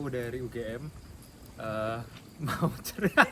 kamu dari UGM. Mau cerita?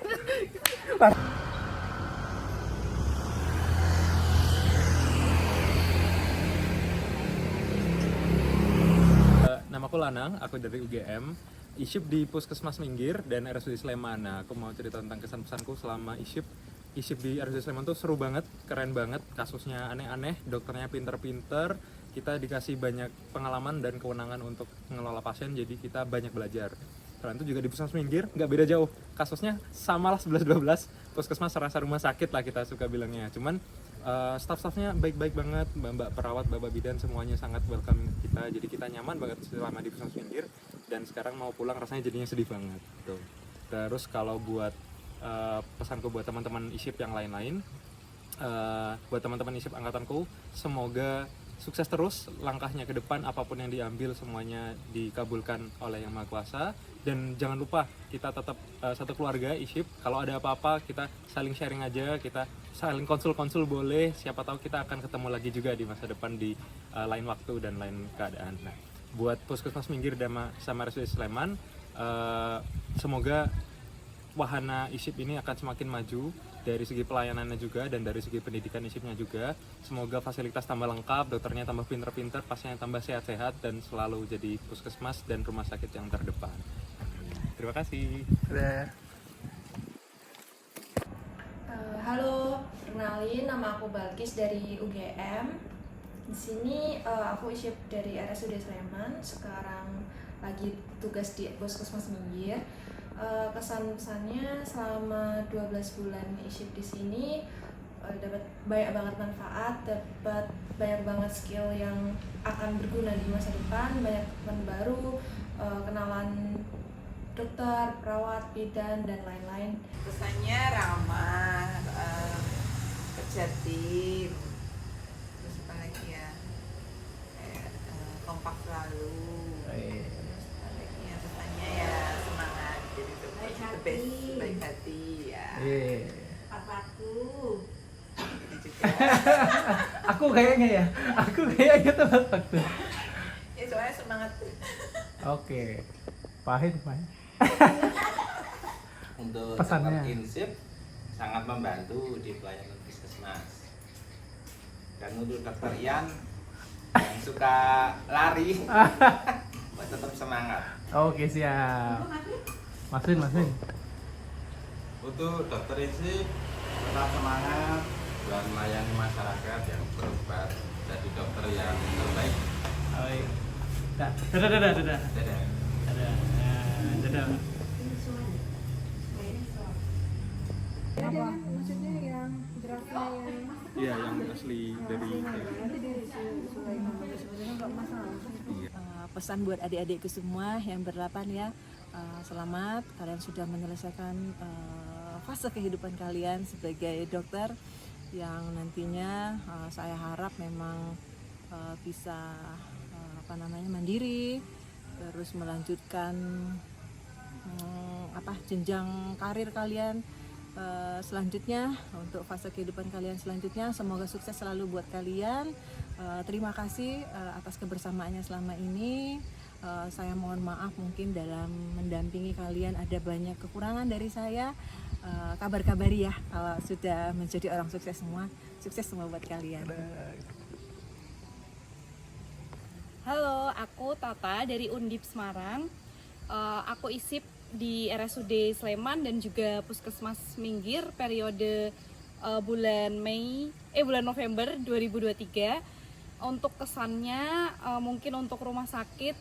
Namaku Lanang, aku dari UGM. ISIP di Puskesmas Minggir dan RSUD Sleman. Nah, aku mau cerita tentang kesan-pesanku selama ISIP. ISIP di RSUD Sleman tuh seru banget, keren banget, kasusnya aneh-aneh, dokternya pinter-pinter, kita dikasih banyak pengalaman dan kewenangan untuk mengelola pasien, jadi kita banyak belajar. Selain itu juga di Puskesmas Minggir, nggak beda jauh, kasusnya sama lah 11-12, puskesmas serasa rumah sakit lah kita suka bilangnya. Cuman staff-staffnya baik-baik banget, mbak perawat, bapak bidan semuanya sangat welcome kita, jadi kita nyaman banget selama di Puskesmas Minggir. Dan sekarang mau pulang rasanya jadinya sedih banget tuh. Terus kalau buat pesanku buat teman-teman ISIP yang lain-lain, buat teman-teman ISIP angkatanku, semoga sukses terus langkahnya ke depan, apapun yang diambil semuanya dikabulkan oleh Yang Maha Kuasa. Dan jangan lupa kita tetap satu keluarga ISIP. Kalau ada apa-apa kita saling sharing aja, kita saling konsul-konsul boleh, siapa tahu kita akan ketemu lagi juga di masa depan di lain waktu dan lain keadaan. Nah, buat Puskesmas Minggir sama RSUD Sleman, semoga wahana ISIP ini akan semakin maju dari segi pelayanannya juga dan dari segi pendidikan ISIP-nya juga. Semoga fasilitas tambah lengkap, dokternya tambah pinter-pinter, pasiennya tambah sehat-sehat, dan selalu jadi puskesmas dan rumah sakit yang terdepan. Terima kasih. Halo, kenalin, nama aku Balkis dari UGM. Di sini aku ISIP dari RSUD Sleman. Sekarang lagi tugas di Puskesmas Minggir. Kesan-pesannya selama 12 bulan ISIP di sini dapat banyak banget manfaat, dapat banyak banget skill yang akan berguna di masa depan, banyak teman baru, kenalan dokter, perawat, bidan, dan lain-lain. Pesannya ramah, kerja tim, terus apa lagi ya, kompak selalu. Terus apa lagi ya, pesannya ya semangat, jadi the best, baik hati ya. Papaku. Gitu juga. Aku kayaknya tepat waktu. Ya soalnya semangat. Oke, pahit. Untuk Pesannya. dokter ISIP sangat membantu di pelayanan puskesmas. Dan untuk dokter Ian yang suka lari, buat tetap semangat. Oke, siap. Masukin. Untuk dokter ISIP tetap semangat dan melayani masyarakat yang berobat, jadi dokter yang terbaik. Oh, iya. Dadah. Dadah. Dadah. Maksudnya yang draftnya yang Iya, yang asli dari nanti disesuaikan sebenarnya nggak masalah. Pesan buat adik-adikku semua yang ber-8 ya, selamat kalian sudah menyelesaikan fase kehidupan kalian sebagai dokter yang nantinya saya harap memang bisa mandiri, terus melanjutkan jenjang karir kalian selanjutnya. Untuk fase kehidupan kalian selanjutnya semoga sukses selalu buat kalian. Terima kasih atas kebersamaannya selama ini. Saya mohon maaf mungkin dalam mendampingi kalian ada banyak kekurangan dari saya. Kabar-kabari ya kalau sudah menjadi orang sukses semua. Sukses semua buat kalian. Halo, aku Tata dari Undip Semarang. Aku ISIP di RSUD Sleman dan juga Puskesmas Minggir periode bulan November 2023. Untuk kesannya mungkin untuk rumah sakit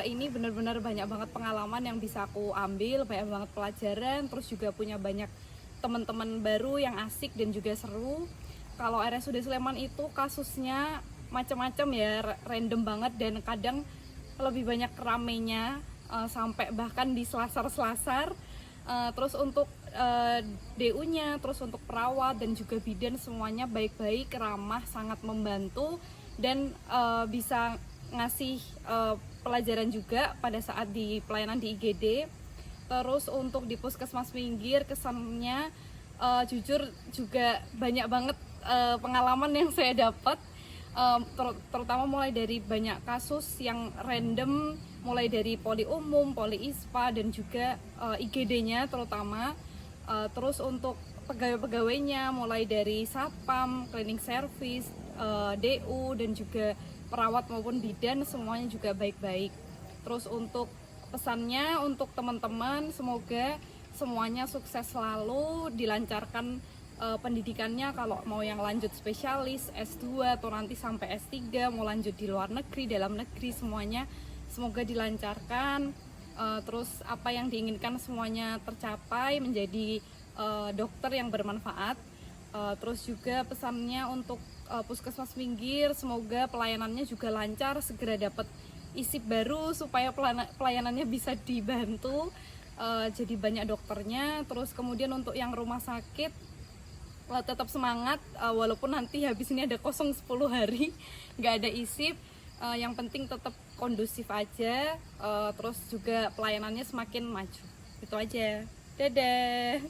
ini benar-benar banyak banget pengalaman yang bisa aku ambil, banyak banget pelajaran, terus juga punya banyak teman-teman baru yang asik dan juga seru. Kalau RSUD Sleman itu kasusnya macam-macam ya, random banget dan kadang lebih banyak ramenya sampai bahkan di selasar-selasar. Terus untuk DU-nya, terus untuk perawat dan juga bidan semuanya baik-baik, ramah, sangat membantu dan bisa ngasih pelajaran juga pada saat di pelayanan di IGD. Terus untuk di Puskesmas Minggir kesannya jujur juga banyak banget pengalaman yang saya dapat, terutama mulai dari banyak kasus yang random mulai dari poli umum, poli ISPA dan juga IGD-nya terutama. Terus untuk pegawai-pegawainya mulai dari satpam, cleaning service, DU dan juga perawat maupun bidan semuanya juga baik-baik. Terus untuk pesannya untuk teman-teman, semoga semuanya sukses selalu, dilancarkan pendidikannya, kalau mau yang lanjut spesialis, S2 atau nanti sampai S3, mau lanjut di luar negeri, dalam negeri, semuanya semoga dilancarkan. Terus apa yang diinginkan semuanya tercapai, menjadi dokter yang bermanfaat. Terus juga pesannya untuk Puskesmas Minggir, semoga pelayanannya juga lancar, segera dapat ISIP baru supaya pelayanannya bisa dibantu, jadi banyak dokternya. Terus kemudian untuk yang rumah sakit, tetap semangat, walaupun nanti habis ini ada kosong 10 hari nggak ada ISIP, yang penting tetap kondusif aja, terus juga pelayanannya semakin maju. Itu aja, dadah.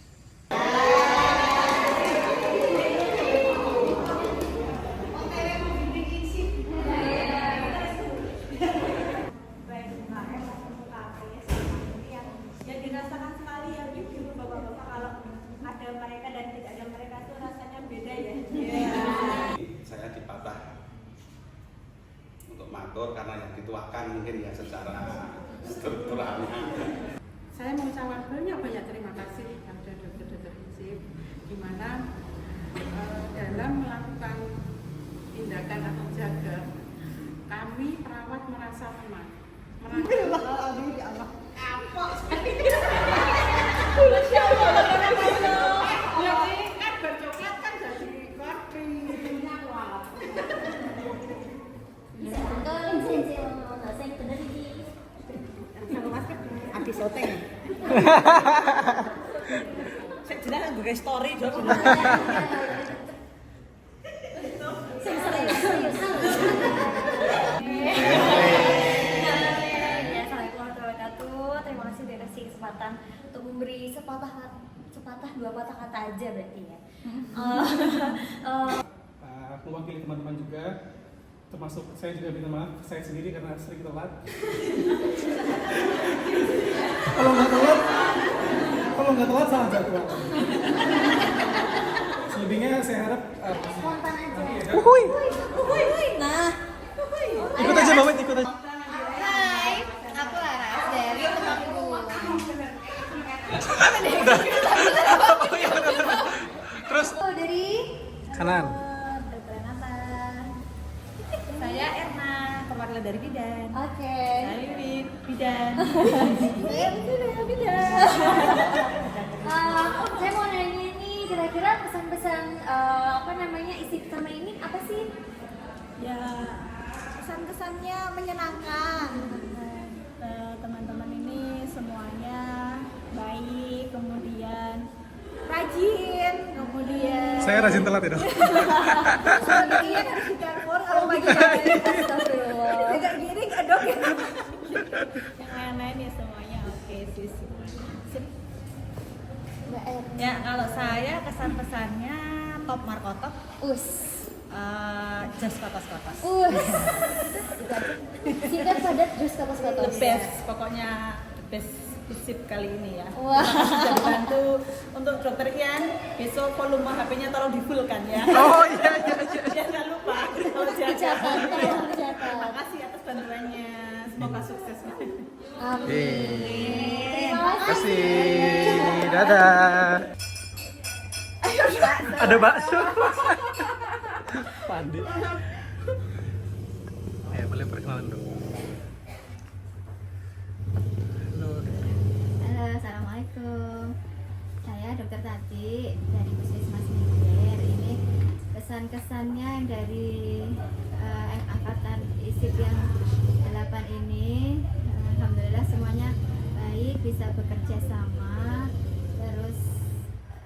Yang dirasakan sekali ya ibu bapak-bapak, kalau ada mereka dan tidak ada mereka tuh rasanya beda ya. Saya dipatah untuk matur karena yang dituakan mungkin ya secara strukturalnya. Saya mengucapkan banyak terima kasih kepada dokter-dokter ISIP, di mana dalam melakukan tindakan atau jaga, kami perawat merasa lemah. Kan bercoklat kan jadi kopi. Habis syuting. Saya jelas gue story dong. Assalamualaikum warahmatullahi wabarakatuh. Terima kasih udah kasih kesempatan untuk memberi sepatah dua patah kata aja berarti ya. Mewakili teman-teman juga, termasuk saya juga minta maaf saya sendiri karena sering telat. Kalau nggak telat salah jadwal. Selebihnya saya harap Spontan aja. Uhuy. Nah, Ikut aja Mawet, ikut aja. hai, aku Laras dari Temanggung. Terus Dari kanan. Dr. Nathan. Saya Erna, perwakilan dari bidan. Oke. Saya bidan. Saya bidan. Saya mau nanya nih, kira-kira pesan-pesan isi pertama ini apa sih? Ya, kesan-kesannya menyenangkan. Teman-teman ini semuanya baik, kemudian rajin, kemudian Saya rajin telat ya dok. bagian harus dicampur kalau bagian agak gini nggak dok ya. Yang lain-lain ya semuanya oke sih. Ya kalau saya kesan pesannya top markotop. Just kotos-kotos. Singkat padat just kotos-kotos. The best, pokoknya the best isip kali ini ya. Wah. Sudah dibantu untuk dokter Ian. Besok volume HP-nya tolong di full kan ya. Oh iya. Jangan lupa kalau jaga. Dicatat. Terima kasih atas bantuannya. Semoga sukses. Amin. Terima Kasih. Dadah. Ada bakso. Pandi. Boleh perkenalan dong. Halo. Halo, assalamualaikum. Saya Dokter Tati dari Puskesmas Minggir. Ini kesan-kesannya yang dari angkatan ISIP yang 8 ini. Alhamdulillah semuanya baik, bisa bekerja sama, terus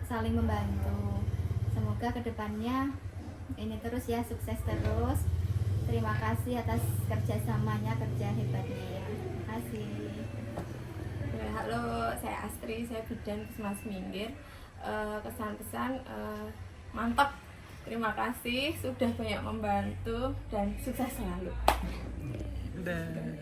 saling membantu. Semoga kedepannya ini terus ya, sukses terus. Terima kasih atas kerjasamanya, kerja hebatnya ya. Terima kasih. Halo, saya Astri, saya bidan Puskesmas Minggir. Kesan-kesan mantap. Terima kasih sudah banyak membantu dan sukses selalu. Dadah.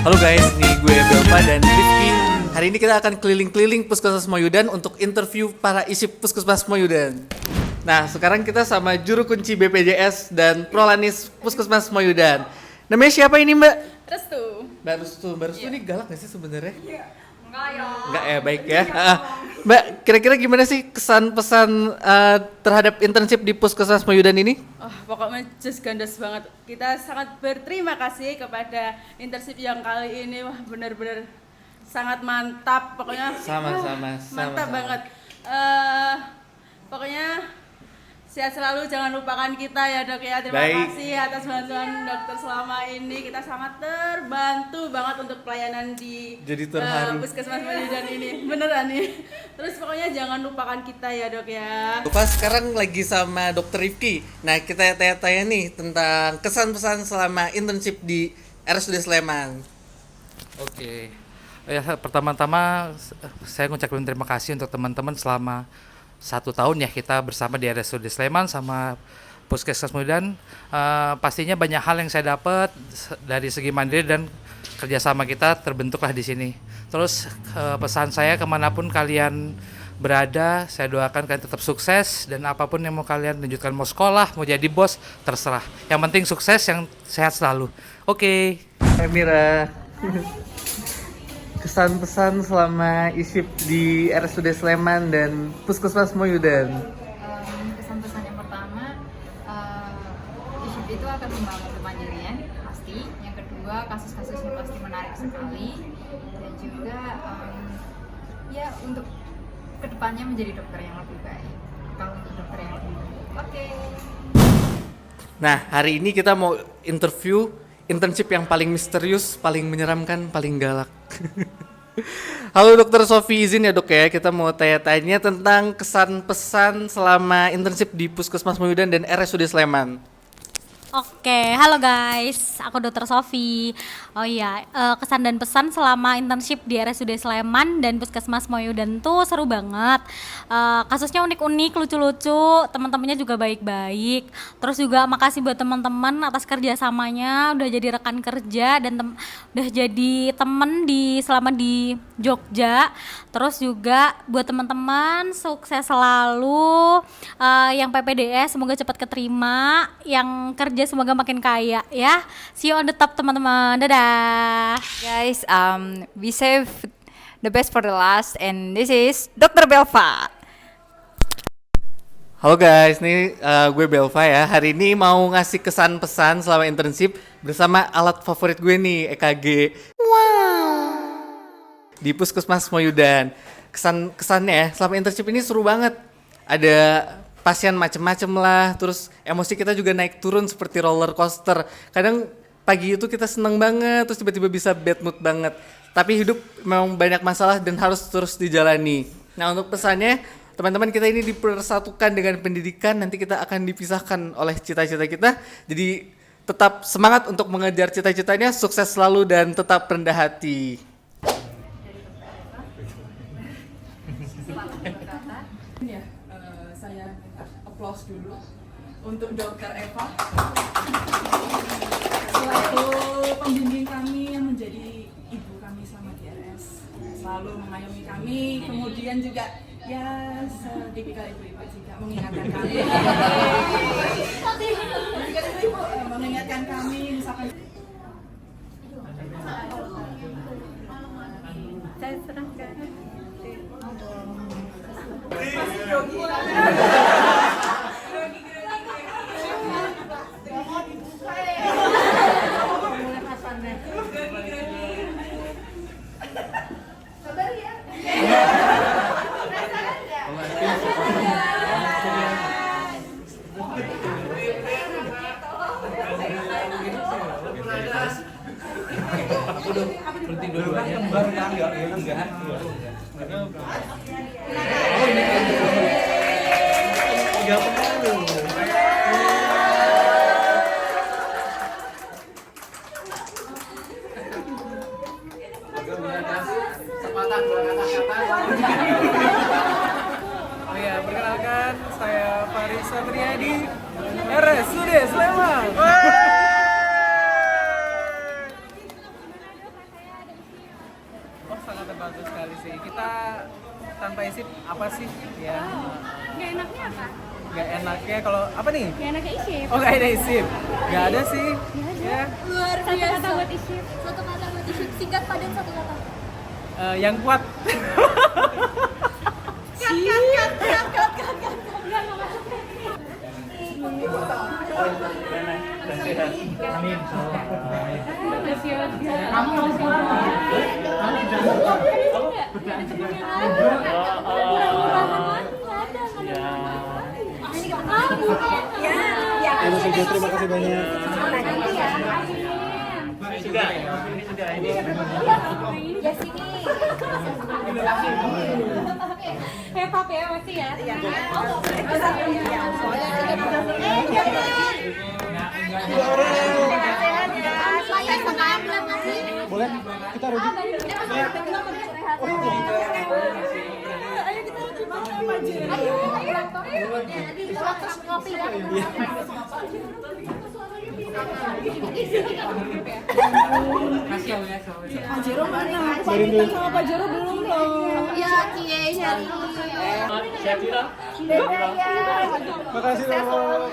Halo guys, nih gue Belva dan Rifki. Hari ini kita akan keliling-keliling Puskesmas Moyudan untuk interview para ISIP Puskesmas Moyudan. Nah, sekarang kita sama juru kunci BPJS dan Prolanis Puskesmas Moyudan. Namanya siapa ini, Mbak? Restu. Mbak Restu ini galak gak sih sebenarnya? Iya. Enggak ya. Enggak ya, baik ya. Mbak, kira-kira gimana sih kesan-pesan terhadap internship di Puskesmas Moyudan ini? Pokoknya just gandas banget. Kita sangat berterima kasih kepada internship yang kali ini. Wah, benar-benar sangat mantap. Pokoknya mantap banget. Pokoknya sehat selalu, jangan lupakan kita ya Dok ya. Terima kasih atas bantuan dokter selama ini. Kita sangat terbantu banget untuk pelayanan di Puskesmas Moyudan ini. Beneran nih. Terus pokoknya jangan lupakan kita ya Dok ya. Pas sekarang lagi sama Dokter Rifki. Nah, kita tanya-tanya nih tentang kesan-pesan selama internship di RSUD Sleman. Oke. Ya, pertama-tama saya ngucapin terima kasih untuk teman-teman selama 1 tahun ya kita bersama di RSUD Sleman sama Puskesmas Moyudan. Pastinya banyak hal yang saya dapat dari segi mandiri dan kerjasama kita terbentuklah di sini. Terus pesan saya kemanapun kalian berada, saya doakan kalian tetap sukses dan apapun yang mau kalian lanjutkan, mau sekolah, mau jadi bos, terserah. Yang penting sukses, yang sehat selalu. Oke. Mira. Kesan-pesan selama ISIP di RSUD Sleman dan Puskesmas Moyudan. Kesan-pesan yang pertama, ISIP itu akan membangun kemandirian pasti. Yang kedua, kasus-kasusnya pasti menarik sekali. Dan juga ya untuk kedepannya menjadi dokter yang lebih baik. Kalau untuk dokter yang lebih baik. Oke. Nah, hari ini kita mau interview internship yang paling misterius, paling menyeramkan, paling galak. Halo Dokter Sofi, izin ya Dok ya, kita mau tanya-tanya tentang kesan-pesan selama internship di Puskesmas Moyudan dan RSUD Sleman. Oke, halo guys, aku Dokter Sofi. Oh iya, kesan dan pesan selama internship di RSUD Sleman dan Puskesmas Moyudan tuh seru banget. Kasusnya unik-unik, lucu-lucu, teman-temannya juga baik-baik. Terus juga makasih buat teman-teman atas kerjasamanya, udah jadi rekan kerja dan udah jadi temen selama di Jogja. Terus juga buat teman-teman sukses selalu. Yang PPDS semoga cepat keterima, yang kerja semoga makin kaya ya. See you on the top teman-teman. Dadah. Guys, we save the best for the last and this is Dr. Belva. Halo guys, nih gue Belva ya. Hari ini mau ngasih kesan-pesan selama internship bersama alat favorit gue nih, EKG. Wow. Di Puskesmas Moyudan. Kesannya selama internship ini seru banget. Ada pasien macem-macem lah, terus emosi kita juga naik turun seperti roller coaster. Kadang pagi itu kita seneng banget, terus tiba-tiba bisa bad mood banget. Tapi hidup memang banyak masalah dan harus terus dijalani. Nah, untuk pesannya, teman-teman kita ini dipersatukan dengan pendidikan, nanti kita akan dipisahkan oleh cita-cita kita. Jadi tetap semangat untuk mengejar cita-citanya, sukses selalu dan tetap rendah hati. Ya, saya minta applause dulu untuk Dokter Eva selaku pembimbing kami yang menjadi ibu kami selama di RS, selalu mengayomi kami, kemudian juga ya tipikal ibu-ibu juga mengingatkan kami mengingatkan kami misalkan saya serahkan Sabar ya. Aku udah berhenti dua-duanya. Enggak. Oh, ini enggak pengaruh. Oh ya, perkenalkan saya Faris Satriadi, RSUD Sleman. Oh, sangat bagus sekali sih. Kita tanpa isip apa sih? Ya. Nggak enaknya apa? Gak enaknya kalau apa nih? Nggak enaknya isip. Oh, gak ada isip. Gak ada sih. Ya. Luar biasa. Satu kata buat isip. Satu kata buat isip. Singkat padat satu kata. Yang kuat. Amin. Terima kasih banyak. Ya sini. Hebat ya masih ya. Boleh? Kita rujuk. Pak Jero mana? Pamitan sama Pak Jero belum loh. Ya, Cie nyari. Makasih loh.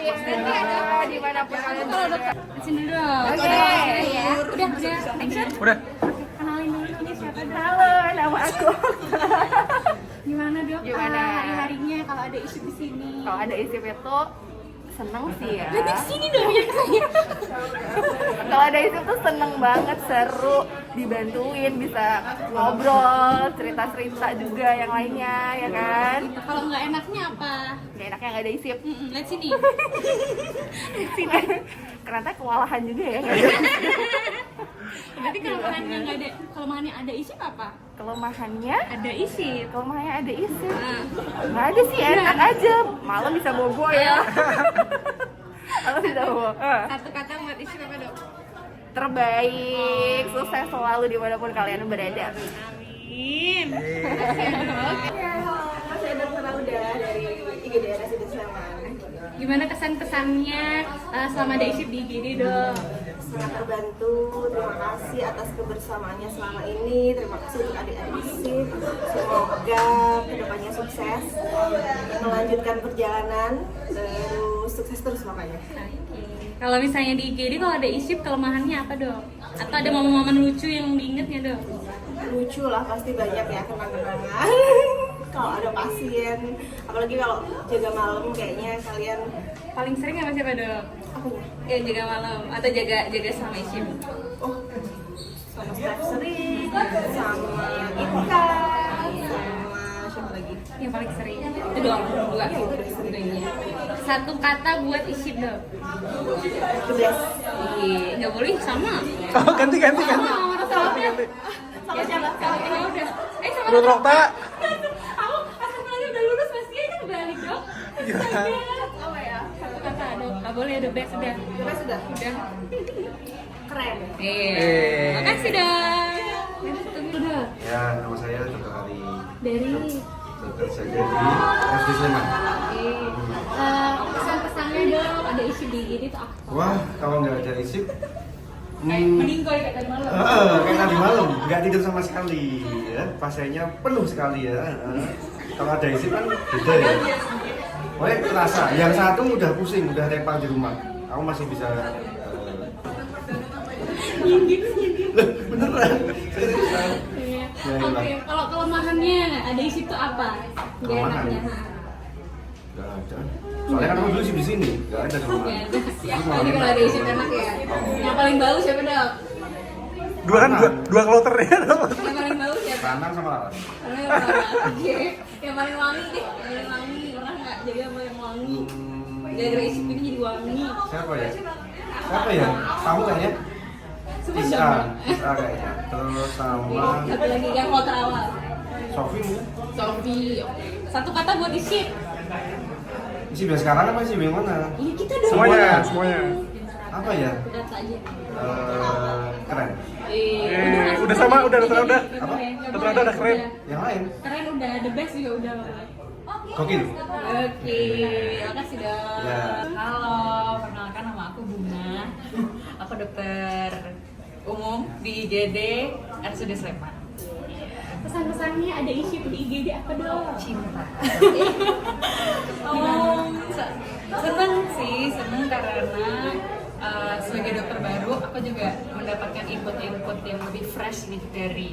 Dimanapun kalian berada. Sini dulu. Ya. Udah. Action. Udah. Kenalin dulu nih siapa dong? Halo, nama aku. Gimana dok? Gimana? Hari-harinya kalau ada isu di sini? Kalau ada isu itu seneng sih ya. Nanti di sini dong ya saya. Kalau ada isu tuh seneng banget, seru, dibantuin, bisa ngobrol, cerita-cerita juga yang lainnya, ya kan? Kalau nggak enaknya apa? Gak enaknya nggak ada isip. Lihat sini. Sini. Ternyata kewalahan juga ya. Berarti kelemahannya nggak ada, kelemahannya ada isip apa? Kelemahannya Ada isip. kelemahannya ada isip. Nggak ada sih, enak aja. Malam bisa bobo ya. Malam bisa bobo. Satu kata buat isip apa dok? Terbaik, sukses selalu dimanapun kalian berada. Amin. Masih ada Lauda dari IGD RSUD Sleman. Gimana kesan-kesannya selama ada isip di IGD dok? Sangat terbantu, terima kasih atas kebersamaannya selama ini, terima kasih untuk adik-adik ISIP, semoga kedepannya sukses, melanjutkan perjalanan, terus sukses terus makanya. Kalau misalnya di IGD kalau ada isip kelemahannya apa dok? Atau ada momen-momen lucu yang diingetnya dok? Lucu lah pasti banyak ya kenang-kenangan. Kalau ada pasien, apalagi kalau jaga malam kayaknya kalian paling sering sama siapa dok? Apanya? Ya jaga malam atau jaga sama isip? Oh, sama staff sering, sama Ika, sama siapa lagi? Yang paling sering itu doang, dua. Ya, itu udah sering. Satu kata buat isip dok. Tugas. Iya, nggak boleh sama. Oh, ganti. Sama siapa? Sama siapa? Ya udah. Sama Menurut Rokta. Aku asal udah lulus pasti aja kebalik dok. Apa ya? Satu kata dok. Nggak boleh the best udah. The best udah. Keren. Iya. Makasih dok. Tunggu dok. Ya, nama saya Dr. Ali. Dari Kerja di RSUD Sleman. pesan-pesannya dong ada isi di ini tuh apa? Wah, kalau nggak ada isip, Meninggal kayak tadi malam. kayak tadi malam, nggak tidur sama sekali. Ya, pasiennya penuh sekali ya. Kalau ada isip kan beda ya. Pokoknya terasa. Yang satu udah pusing, udah repot di rumah. Aku masih bisa. Beneran. Seriusan. Oke, kalau kelemahannya ada isi tuh apa? Gak Kelemahan? enaknya. Nggak ada. Soalnya kan aku dulu sih di sini, nggak ada kelemahan. Gak ada. Ini kalau ada isi enak ya. Yang paling bau siapa dok? Dua kloter ya. Yang paling bau siapa? Tanam sama lalat. Yang paling wangi deh. Yang paling wangi pernah nggak jadi apa yang wangi? Gara-gara isi ini jadi wangi. Siapa ya? Siapa ya? Kamu kayaknya? Isa kayaknya. Terus sama Satu lagi yang kloter awal. Sofi mungkin? Sofi. Satu kata buat isi. Isi biasa sekarang apa sih yang mana? Ini kita dong. Semuanya. Apa ya? Data aja. Keren. Udah sama, udah. Apa? Udah keren. Yang lain? Keren udah, the best juga udah. Gokil. Oke, makasih dok. Ya. Halo, perkenalkan nama aku Bunga. Aku dokter umum di IGD RSUD Sleman. Pesan-pesannya ada isi di IGD apa dong? Cinta. Seneng sih, seneng karena sebagai dokter baru aku juga mendapatkan input-input yang lebih fresh nih dari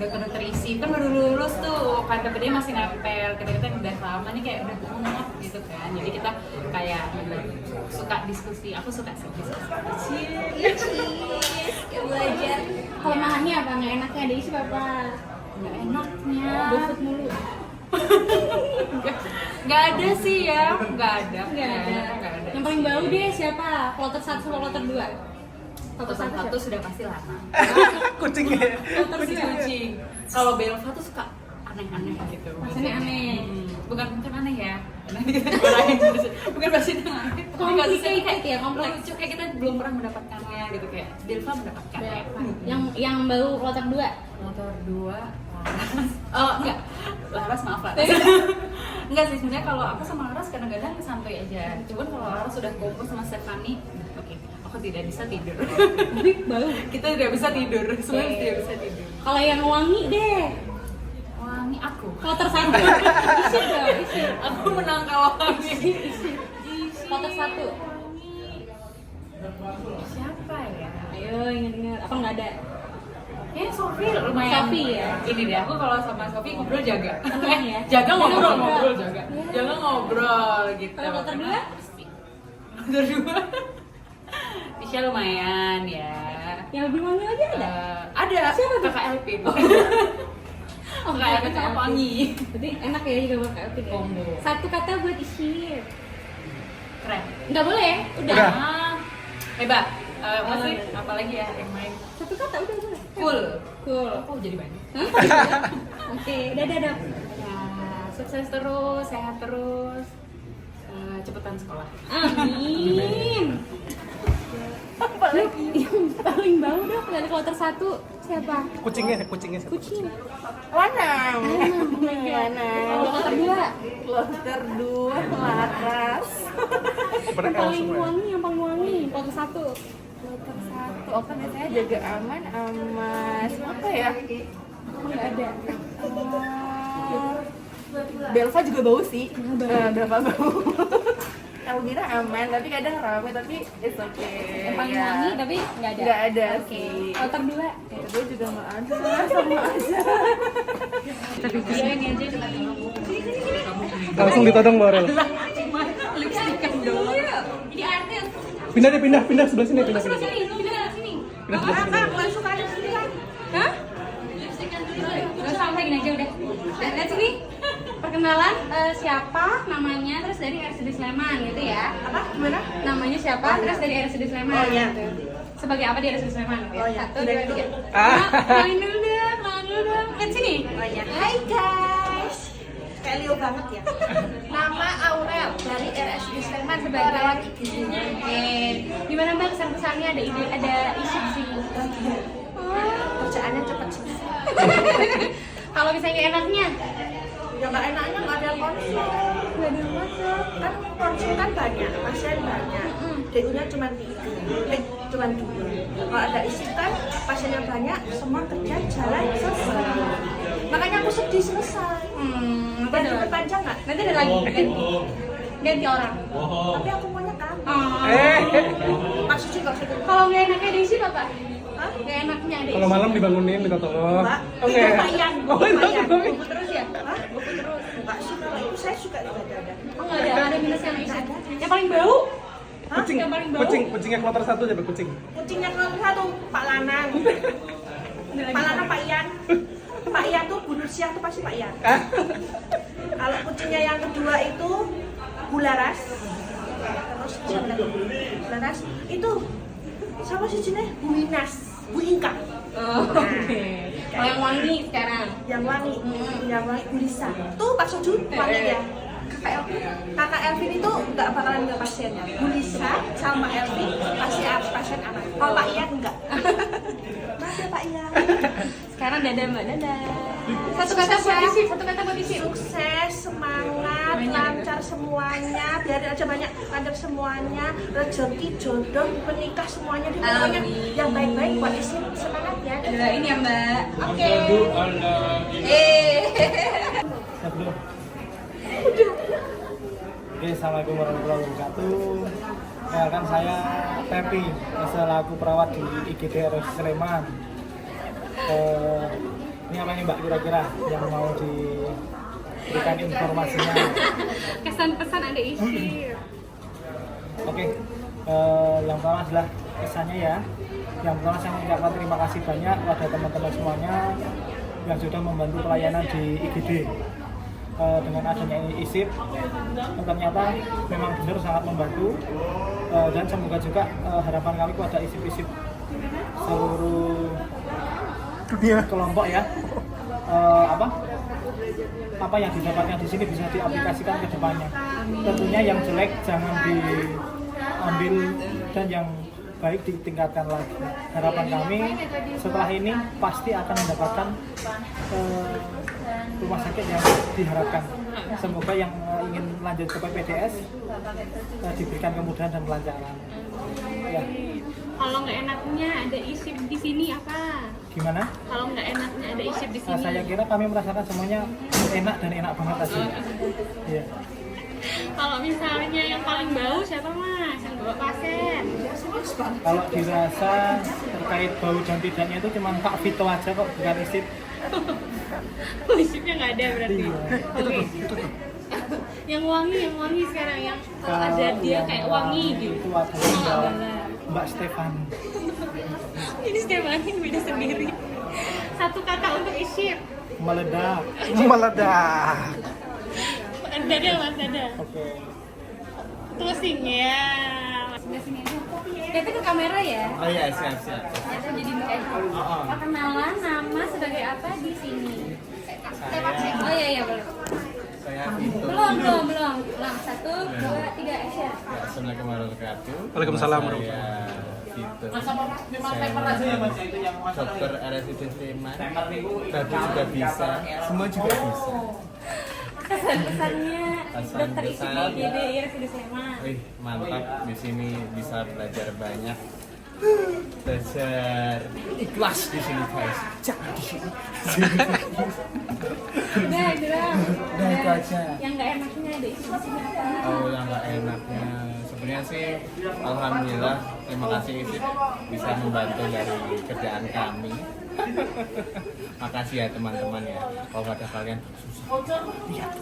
dokter-dokter isi. Kan baru lulus tuh, KTPD masih nempel, kita udah lama nih kayak udah muak gitu kan. Jadi kita kayak suka diskusi, aku suka sih diskusi. Ya belajar. Kelemahannya apa? Nggak enaknya ada isi apa? Nggak enaknya. Bosan mulu. Nggak ada sih ya, nggak ada. Yang paling bau deh siapa? Kloter 1 sama kloter 2? Kloter 1 sudah pasti Lana. Kucingnya. Kucing. Kalau Belva tuh suka aneh-aneh gitu. Maksudnya aneh. Bukan aneh ya. Bukan bahasa aneh. Complicated ya, kompleks. Lucu kayak kita belum pernah mendapatkannya gitu, kayak Belva mendapatkannya. Yang bau kloter 2? Kloter 2 oh enggak, Laras maaf Laras. Enggak sih, sebenarnya kalau aku sama Laras kadang-kadang santai aja. Cuman kalau Laras sudah kumpul sama Stephanie, oke, aku tidak bisa tidur. Bau. Kita tidak bisa tidur, semua tidak bisa tidur. Kalau yang wangi deh. Wangi aku. Kloter 1. Isi dong, isi. Aku menang kalau wangi. Isi. Kloter 1. Siapa ya? Ayo ingat-ingat. Apa nggak ada? Ya Sofi lumayan. Sofi ya. Ini deh, aku kalau sama Sofi ngobrol jaga. Tenang ya. Jaga ngobrol jaga. Jaga ngobrol gitu. Kalau kloter 2? Kloter 2. Tisha lumayan ya. Yang lebih wangi lagi ada? Ada. Siapa tuh? Kakak Elvin. Kakak Elvin sama wangi. Berarti enak ya juga Kakak Elvin ya. Combo. Satu kata buat isi. Keren. Nggak boleh? Udah. Hebat. Masih apalagi ya yang main? Satu kata udah boleh. Cool. Cool. Oh jadi banyak. Oke, dadah dok. Ya, sukses terus, sehat terus. Cepetan sekolah. Amin. Apalagi yang paling bau dok dari kloter 1 siapa? Kucing. Kucing. Lanang. Kalau kloter 2? Kloter 2 Laras. Yang paling wangi, kloter 1. Kloter 1. Oh kan biasanya jaga aman sama siapa ya? Nggak ada. Belva juga bau sih. Belva bau. Elvira aman, tapi kadang rame, tapi it's okay. Yang paling wangi tapi nggak ada. Nggak ada Oke. sih. Kloter 2? Kloter 2 juga nggak ada, sama aja. Iya ini aja cuma Langsung ditodong Borel. lipstikan dong. Ini artis. Pindah sebelah sini, pindah. Sebelah sini. Nggak suka ada sini kan? Hah? Lipstikan dulu. Gak sampai gini aja udah. Lihat sini. Perkenalan siapa, namanya, terus dari RSUD Sleman gitu ya. Apa? Gimana? Namanya siapa, terus dari RSUD Sleman. Oh iya. Gitu. Sebagai apa di RSUD Sleman gitu ya. Oh iya. 1, 2, 3. Kenalin dulu dong. Lihat sini. Oh iya. Hai guys. Kayak Leo banget ya. Nama Aurel dari RSUD Sleman sebagai perawat gizi. Oke. Gimana Mbak kesan-kesannya ada ide, ada isu di sini? Kerjaannya cepet selesai. Kalau misalnya enaknya? Ya nggak enaknya nggak ada konsul. Nggak ada konsul. Kan konsul kan banyak, pasien banyak. DU-nya cuma 3, cuma 2. Kalau ada isi kan pasiennya banyak, semua kerja jalan selesai. Makanya aku sedih selesai. Nanti diperpanjang nggak? Nanti ada lagi ganti orang. Tapi aku maunya kan. Maksudnya nggak usah. Kalau nggak enaknya di sini apa? Nggak enaknya ada Kalau malam dibangunin minta tolong. Oke. Oh, buku terus ya? Buku terus. Nggak suka itu, saya suka juga ada. Oh nggak ada minusnya sama isi. Yang paling bau? Kucing. Yang paling bau? Kucingnya kloter 1 aja kucing. Kucingnya kloter 1 Pak Lanang. Pak Lanang Pak Ian. Pak Ian tuh Bu Nursiah tuh pasti Pak Ian. Kalau kucingnya yang kedua itu Bu Laras. Terus siapa lagi? Laras itu siapa sih jenisnya? Bu Minas, Bu Inka. Oke. Kalau yang wangi sekarang? Yang wangi Bu Lisa. Tuh Pak Sojun wangi ya. Kakak Elvin itu nggak bakalan nggak pasiennya. Bu Lisa sama Elvin pasti pasien anak. Kalau Pak Ian enggak. Maaf ya Pak Ian. Sekarang dadah Mbak, dadah. Satu kata buat isi. Sukses, semangat, lancar semuanya, biarin aja banyak lancar semuanya, rezeki, jodoh, menikah semuanya pokoknya yang baik-baik buat isi. Semangat ya. Ini ya Mbak. Oke. Oke, assalamualaikum warahmatullahi wabarakatuh. Kenalkan saya Pepi, selaku perawat di IGD RSUD Sleman. Ini apa nih Mbak kira-kira yang mau diberikan informasinya? Kesan pesan ada isi. Oke, yang pertama adalah kesannya ya. Yang pertama saya mengucapkan terima kasih banyak kepada teman-teman semuanya yang sudah membantu pelayanan di IGD. Dengan adanya ISIP, ternyata memang benar sangat membantu, dan semoga juga harapan kami kepada ISIP seluruh dunia kelompok ya, apa yang didapatkan di sini bisa diaplikasikan ke depannya. Tentunya yang jelek jangan diambil dan yang baik ditingkatkan lagi. Harapan kami setelah ini pasti akan mendapatkan rumah sakit yang diharapkan. Semoga yang ingin lanjut ke PPDS diberikan kemudahan dan kelancaran. Ya. Kalau nggak enaknya ada ISIP di sini apa? Gimana? Kalau nggak enaknya ada ISIP di sini? Saya kira kami merasakan semuanya enak dan enak banget aja. Ya. Kalau misalnya yang paling bau siapa mas? Yang bawa pasien? Kalau dirasa terkait bau dan tidaknya itu cuma Pak Vito aja kok, bukan ISIP. ISIPnya nggak ada berarti? Oke. Yang wangi sekarang yang ada dia kayak wangi gitu. Itu ada Mbak Stefan. Ini Stefani beda sendiri. Satu kata untuk ISIP. Meledak. Dada mas, dada. Oke. Closing ya. Sebelah sini aja. Kita ke kamera ya. Oh iya, siap. Kita jadi perkenalan nama sebagai apa di sini. Oh iya boleh. Saya Vito. Belum. 1, 2, 3 action. Assalamualaikum warahmatullahi wabarakatuh. Waalaikumsalam warahmatullahi Vito. Dokter RSUD Sleman. Tadi juga bisa, semua juga bisa. Kesan-kesannya dokter ISIP Kesan-kesan. IGD RSUD Sleman. Wih, mantap, di sini bisa belajar banyak. Belajar ikhlas di sini guys. Jangan di sini. Udah. Udah itu aja. Yang nggak enaknya ada ISIP di sini apa? Oh, yang nggak enaknya sebenarnya sih alhamdulillah, terima kasih ISIP bisa membantu dari kerjaan kami. Makasih ya teman-teman ya, kalau nggak ada kalian susah. Lihat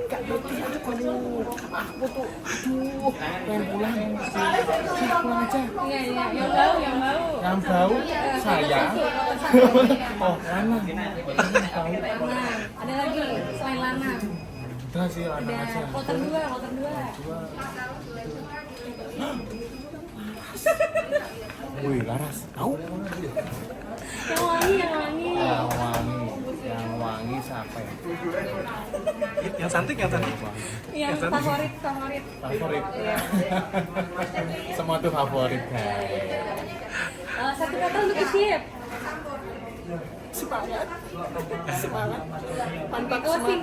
aku tuh pengen pulang aja. Iya, yang bau saya. Oh, Lana. Ada lagi selain Lana. Udah sih, Lana aja. Kloter 2. Wih, Laras, tahu? Yang wangi siapa ya? Yang cantik. Yang favorit. Iya. Semua tuh favorit guys. Satu kata untuk ISIP. Semangat. Tanpa closing.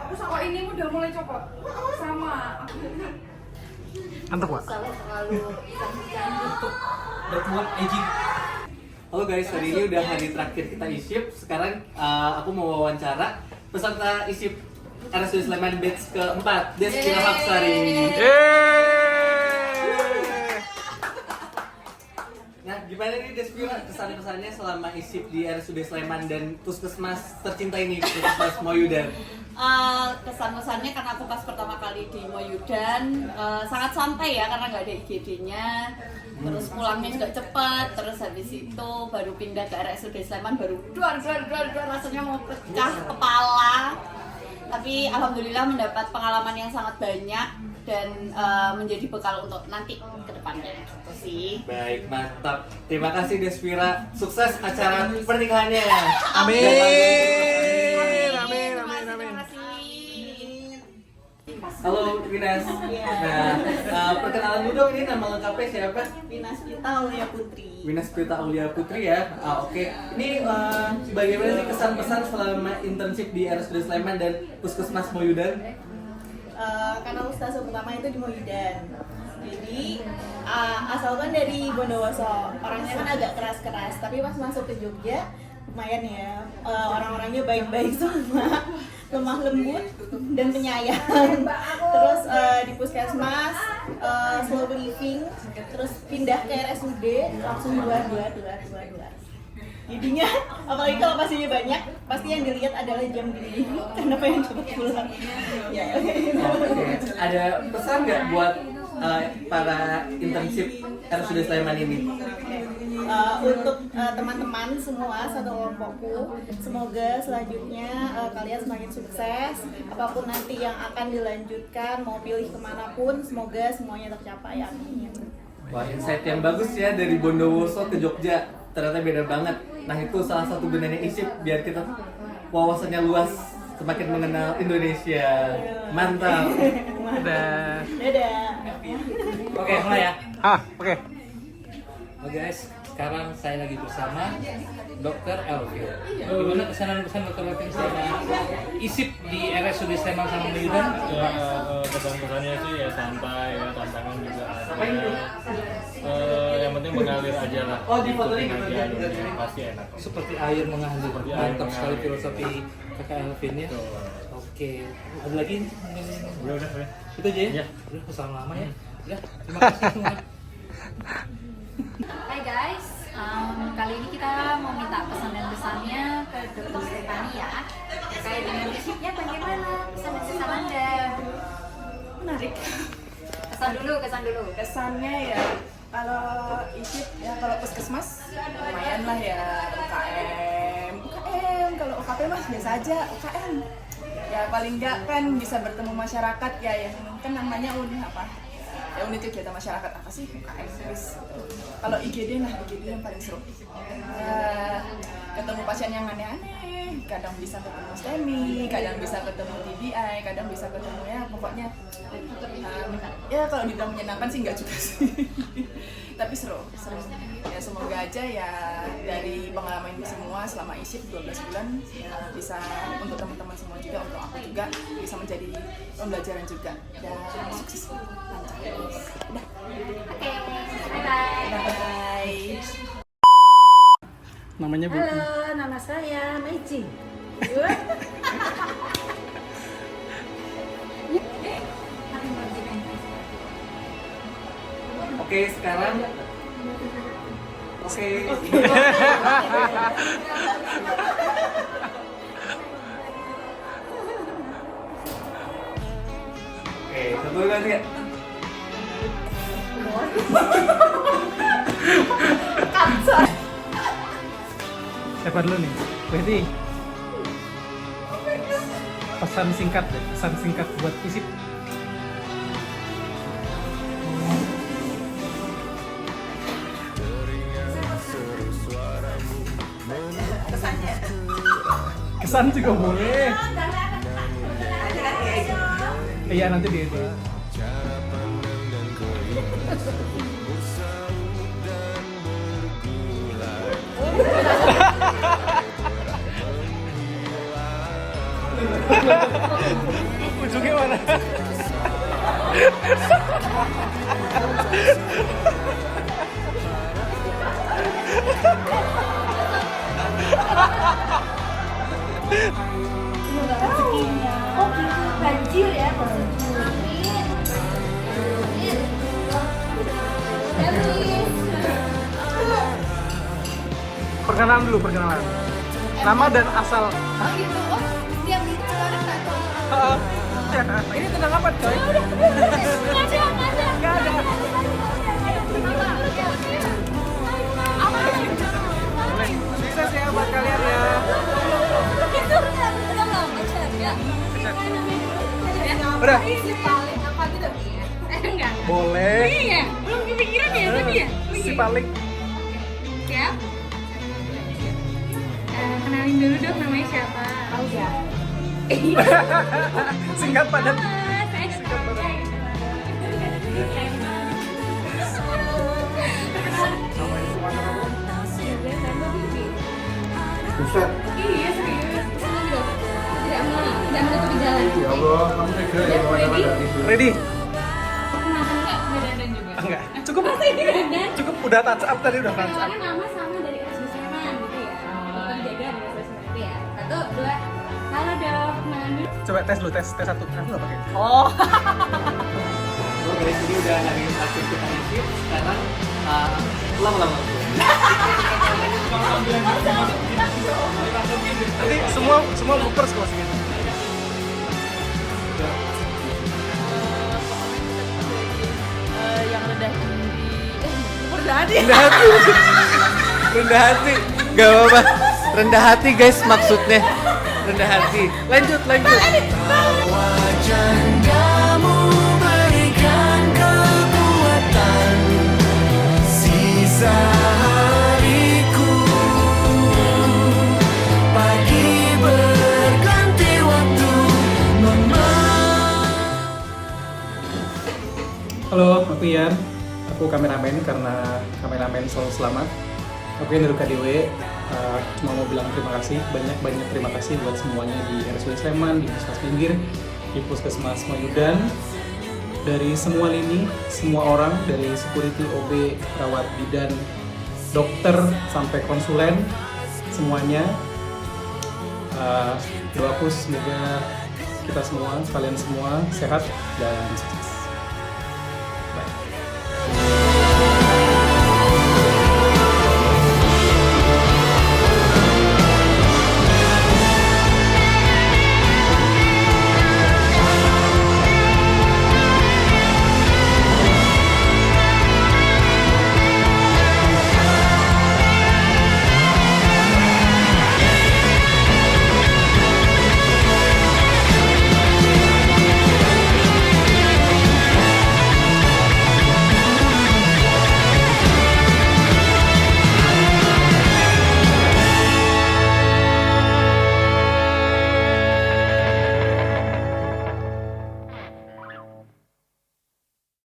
Aku sama ini udah mulai coba sama. Antep Pak. Halo guys, hari ini udah hari terakhir kita ISIP. Sekarang aku mau wawancara peserta ISIP RSUD Sleman batch keempat, Desvira Hapsari. Nah, gimana nih Desvira kesan-kesannya selama ISIP di RSUD Sleman dan puskesmas tercinta ini, Puskesmas Moyudan? Kesan-kesannya karena aku pas pertama kali di Moyudan sangat santai ya, karena nggak ada IGD-nya. Terus pulangnya juga cepat, terus habis itu baru pindah ke RSUD Sleman, baru duar rasanya mau pecah kepala. Tapi alhamdulillah mendapat pengalaman yang sangat banyak dan menjadi bekal untuk nanti ke depannya. Itu sih. Baik, mantap. Terima kasih Desvira. Sukses acara pernikahannya. Amin. Halo Winas. Nah, perkenalan dulu dong, ini nama lengkapnya siapa? Winas Pita Aulia Putri. Winas Pita Aulia Putri ya. Oke. Ini bagaimana sih kesan-pesan selama internship di RSUD Sleman dan Puskesmas Moyudan? Karena ustazah pertama itu di Moyudan. Jadi asalkan dari Bondowoso, orangnya kan agak keras-keras, tapi pas masuk ke Jogja lumayan ya, orang-orangnya baik-baik semua, lemah lembut dan penyayang. Terus di puskesmas slow living, terus pindah ke RSUD langsung dua. Jadinya apalagi kalau pasiennya banyak, pasti yang dilihat adalah jam diri karena pengen cepet pulang. Ada pesan nggak buat para internship RSUD Sleman ini? Untuk teman-teman semua satu kelompokku, semoga selanjutnya kalian semakin sukses, apapun nanti yang akan dilanjutkan, mau pilih kemanapun, semoga semuanya tercapai, amin. Wah, insight yang bagus ya, dari Bondowoso ke Jogja, ternyata beda banget. Nah, itu salah satu gunanya ISIP, biar kita wawasannya luas, semakin mengenal Indonesia. Mantap. Dadah. Oke, mulai ya. Oke. Oke guys, sekarang saya lagi bersama Dr. Elvin. Gimana kesan-kesan Dr. Elvin selama ISIP di RSUD Sleman sama Medan? Ya, kesan-kesannya sih ya santai, ya tantangan juga ada. Yang penting mengalir aja lah. Oh, di foto ini ikutin aja alurnya, pasti enak. Seperti air mengalir. Mantap sekali filosofi kakak Elvin ya. Oke, ada lagi? Udah. Itu aja ya? Iya. Udah, pesan lama ya. Udah, terima kasih semua. Hai guys, kali ini kita mau minta pesan dan kesannya ke Dr. Stefani ya. Terkait dengan ISIP-nya bagaimana pesan dan kesan Anda? Menarik. Kesan dulu. Kesannya ya, kalau ISIP ya, kalau puskesmas lumayan lah ya, UKM, kalau UKP mah biasa aja, UKM. Ya paling enggak kan bisa bertemu masyarakat ya, yang kan namanya ya unit kegiatan masyarakat apa sih, UKM terus. Kalau IGD yang paling seru. Ketemu pasien yang aneh-aneh, kadang bisa ketemu STEMI, kadang bisa ketemu TBI, kadang bisa ketemu ya pokoknya ya kalau dibilang menyenangkan sih enggak juga sih. Tapi seru. Ya semoga aja ya dari pengalaman ini semua selama ISIP 12 bulan ya, bisa untuk teman-teman semua juga, untuk aku juga bisa menjadi pembelajaran juga dan sukses lancar. Udah. Oke, bye. Namanya Bu. Halo, nama saya Meici. Oke, sekarang Oke. Satu dua tiga. Siapa dulu nih? Berarti pesan singkat buat ISIP. Kesan juga boleh. Iya, nanti di itu. Ujungnya mana? Semoga rezekinya. Oh gitu, banjir ya. Amin. Perkenalan dulu. Nama dan asal. Oh gitu, yang gitu orang nggak tahu. Ini tentang apa, coy? Nggak ada. Sukses ya buat kalian ya. Udah. Paling apa gitu? Enggak. Boleh. Iya, belum kepikiran ya tadi ya. Si paling. Siap. Kenalin dulu dong, namanya siapa? Aulia. Singkat padat. Singkat padat. Buset. Iya serius. Tidak menutupi jalan. Ya Allah, kamu tega ya Ready? Perkenalkan nggak? Dandan juga. Enggak. Cukup udah touch up tadi, udah touch up. Nama sama dari RSUD Sleman gitu ya. Dokter jaga 2. Halo dok, kenalan dulu. Coba tes dulu, tes satu. Aku nggak pakai. Oh. Guys, ini udah hari terakhir kita isi. Sekarang ulang. Nanti semua bloopers kalau segitu. Yang rendah hati. Rendah hati. Gak apa-apa. Rendah hati guys maksudnya. Rendah hati. Lanjut. Jandamu berikan kekuatan sisa hariku, pagi berganti waktu Halo, aku Ian. Aku kameramen karena kameramen selalu selamat. Aku yang dari KDW. Cuma mau bilang terima kasih, banyak terima kasih buat semuanya di RSUD Sleman, di Puskesmas Minggir, di Puskesmas Moyudan, dari semua lini, semua orang, dari security, OB, perawat, bidan, dokter, sampai konsulen, semuanya. Doaku semoga kita semua, kalian semua sehat dan sukses.